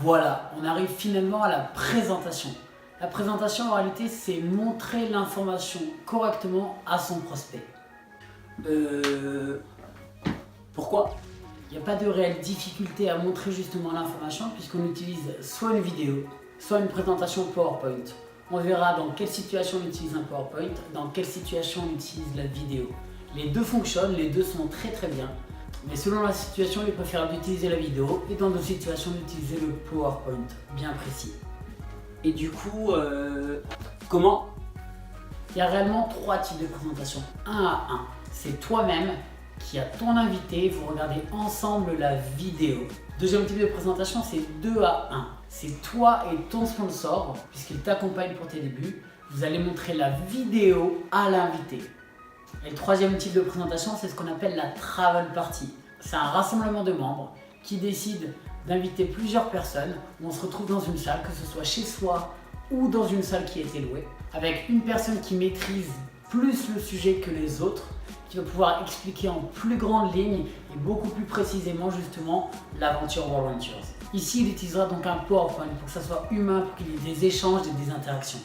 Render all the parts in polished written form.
Voilà, on arrive finalement à la présentation. La présentation, en réalité, c'est montrer l'information correctement à son prospect. Pourquoi? Il n'y a pas de réelle difficulté à montrer justement l'information puisqu'on utilise soit une vidéo, soit une présentation PowerPoint. On verra dans quelle situation on utilise un PowerPoint, dans quelle situation on utilise la vidéo. Les deux fonctionnent, les deux sont très bien. Mais selon la situation, il est préférable d'utiliser la vidéo et dans d'autres situations d'utiliser le PowerPoint, bien précis. Et du coup, comment? Il y a réellement 3 types de présentation. 1 à 1, c'est toi-même qui a ton invité, vous regardez ensemble la vidéo. Deuxième type de présentation, c'est 2 à 1. C'est toi et ton sponsor, puisqu'il t'accompagne pour tes débuts. Vous allez montrer la vidéo à l'invité. Et le troisième type de présentation, c'est ce qu'on appelle la travel party. C'est un rassemblement de membres qui décide d'inviter plusieurs personnes où on se retrouve dans une salle, que ce soit chez soi ou dans une salle qui a été louée, avec une personne qui maîtrise plus le sujet que les autres, qui va pouvoir expliquer en plus grande ligne et beaucoup plus précisément justement l'aventure World Ventures. Ici, il utilisera donc un PowerPoint pour que ça soit humain, pour qu'il y ait des échanges et des interactions.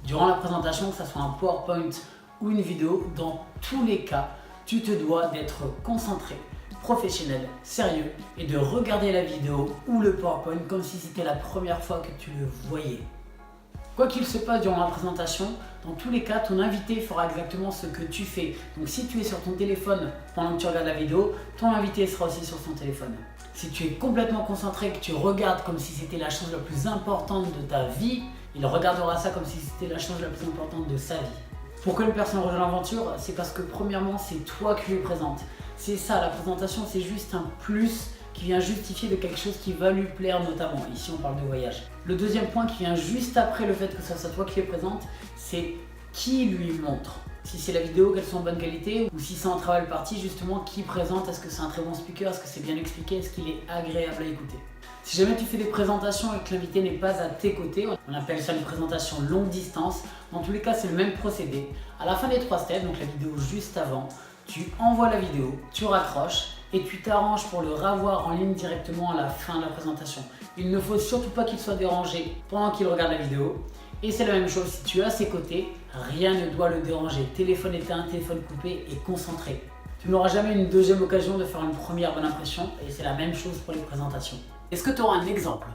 Durant la présentation, que ce soit un PowerPoint ou une vidéo, dans tous les cas, tu te dois d'être concentré, professionnel, sérieux et de regarder la vidéo ou le PowerPoint comme si c'était la première fois que tu le voyais. Quoi qu'il se passe durant la présentation, dans tous les cas, ton invité fera exactement ce que tu fais. Donc si tu es sur ton téléphone pendant que tu regardes la vidéo, ton invité sera aussi sur son téléphone. Si tu es complètement concentré et que tu regardes comme si c'était la chose la plus importante de ta vie, il regardera ça comme si c'était la chose la plus importante de sa vie. Pourquoi une personne rejoint l'aventure? C'est parce que premièrement, c'est toi qui lui présentes. C'est ça, la présentation, c'est juste un plus qui vient justifier de quelque chose qui va lui plaire notamment. Ici, on parle de voyage. Le deuxième point qui vient juste après le fait que ce soit toi qui les présente, c'est qui lui montre. Si c'est la vidéo, qu'elles sont en bonne qualité, ou si c'est en travel party, justement, qui présente, est-ce que c'est un très bon speaker, est-ce que c'est bien expliqué, est-ce qu'il est agréable à écouter. Si jamais tu fais des présentations et que l'invité n'est pas à tes côtés, on appelle ça une présentation longue distance. Dans tous les cas, c'est le même procédé. À la fin des 3 steps, donc la vidéo juste avant, tu envoies la vidéo, tu raccroches et tu t'arranges pour le revoir en ligne directement à la fin de la présentation. Il ne faut surtout pas qu'il soit dérangé pendant qu'il regarde la vidéo. Et c'est la même chose, si tu es à ses côtés, rien ne doit le déranger. Téléphone éteint, téléphone coupé et concentré. Tu n'auras jamais une deuxième occasion de faire une première bonne impression et c'est la même chose pour les présentations. Est-ce que tu auras un exemple?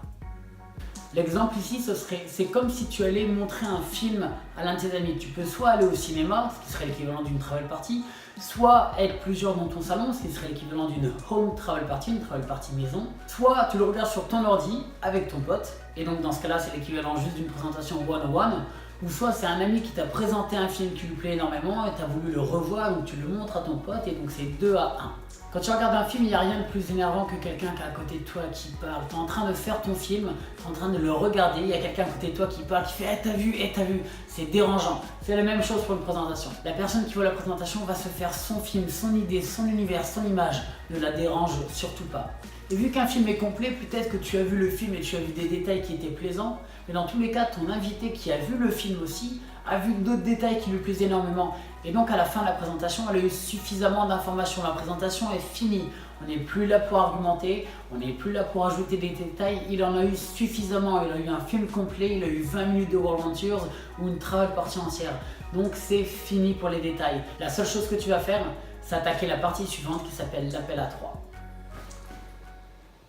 L'exemple ici, c'est comme si tu allais montrer un film à l'un de tes amis. Tu peux soit aller au cinéma, ce qui serait l'équivalent d'une travel party, soit être plusieurs dans ton salon, ce qui serait l'équivalent d'une home travel party, une travel party maison. Soit tu le regardes sur ton ordi avec ton pote, et donc dans ce cas-là, c'est l'équivalent juste d'une présentation one-on-one. Ou soit c'est un ami qui t'a présenté un film qui lui plaît énormément et tu as voulu le revoir, donc tu le montres à ton pote et donc c'est 2 à 1. Quand tu regardes un film, il n'y a rien de plus énervant que quelqu'un qui est à côté de toi qui parle. Tu es en train de faire ton film, tu es en train de le regarder, il y a quelqu'un à côté de toi qui parle, qui fait t'as vu, t'as vu. C'est dérangeant. C'est la même chose pour une présentation. La personne qui voit la présentation va se faire son film, son idée, son univers, son image. Ne la dérange surtout pas. Et vu qu'un film est complet, peut-être que tu as vu le film et tu as vu des détails qui étaient plaisants, mais dans tous les cas, ton invité qui a vu le film aussi, a vu d'autres détails qui lui plaisaient énormément. Et donc à la fin de la présentation, elle a eu suffisamment d'informations. La présentation est finie. On n'est plus là pour argumenter, on n'est plus là pour ajouter des détails. Il en a eu suffisamment. Il a eu un film complet, il a eu 20 minutes de World Ventures ou une travel party entière. Donc c'est fini pour les détails. La seule chose que tu vas faire, c'est attaquer la partie suivante qui s'appelle l'appel à 3.